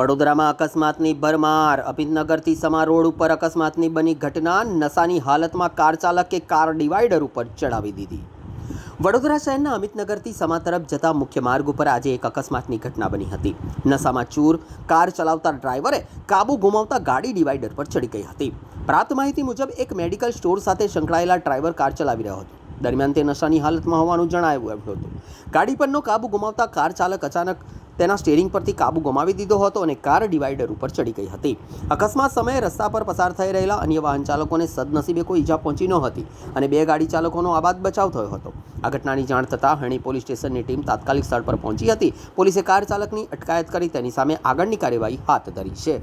વડોદરામાં અકસ્માતની ભરમાર. અમિતનગરથી સમા રોડ ઉપર અકસ્માતની બની ઘટના. નશાની હાલતમાં કાર ચાલકે કાર ડિવાઈડર ઉપર ચડાવી દીધી. વડોદરા શહેરના અમિતનગરથી સમા તરફ જતા મુખ્ય માર્ગ ઉપર આજે એક અકસ્માતની ઘટના બની હતી. નશામાં ચૂર કાર ચલાવતા ડ્રાઈવરે કાબુ ગુમાવતા ગાડી ડિવાઈડર પર ચડી ગઈ હતી. પ્રાપ્ત માહિતી મુજબ એક મેડિકલ સ્ટોર સાથે સંકળાયેલા ડ્રાઈવર કાર ચલાવી રહ્યો હતો. દરમિયાન તે નશાની હાલતમાં હોવાનું જણાવ્યું હતું. ગાડી પરનો કાબુ ગુમાવતા કાર ચાલક અચાનક તેના સ્ટીયરિંગ પરથી કાબુ ગુમાવી દીધો હતો અને કાર ડિવાઈડર ઉપર ચડી ગઈ હતી. અકસ્માત સમયે રસ્તા પર પસાર થઈ રહેલા અન્ય વાહન ચાલકોને સદનસીબે કોઈ ઈજા પહોંચી ન હતી અને બે ગાડી ચાલકોનો આબાદ બચાવ થયો હતો. આ ઘટનાની જાણ થતાં હણી પોલીસ સ્ટેશનની ટીમ તાત્કાલિક સ્થળ પર પહોંચી હતી. પોલીસે કાર ચાલકની અટકાયત કરી તેની સામે આગળની કાર્યવાહી હાથ ધરી છે.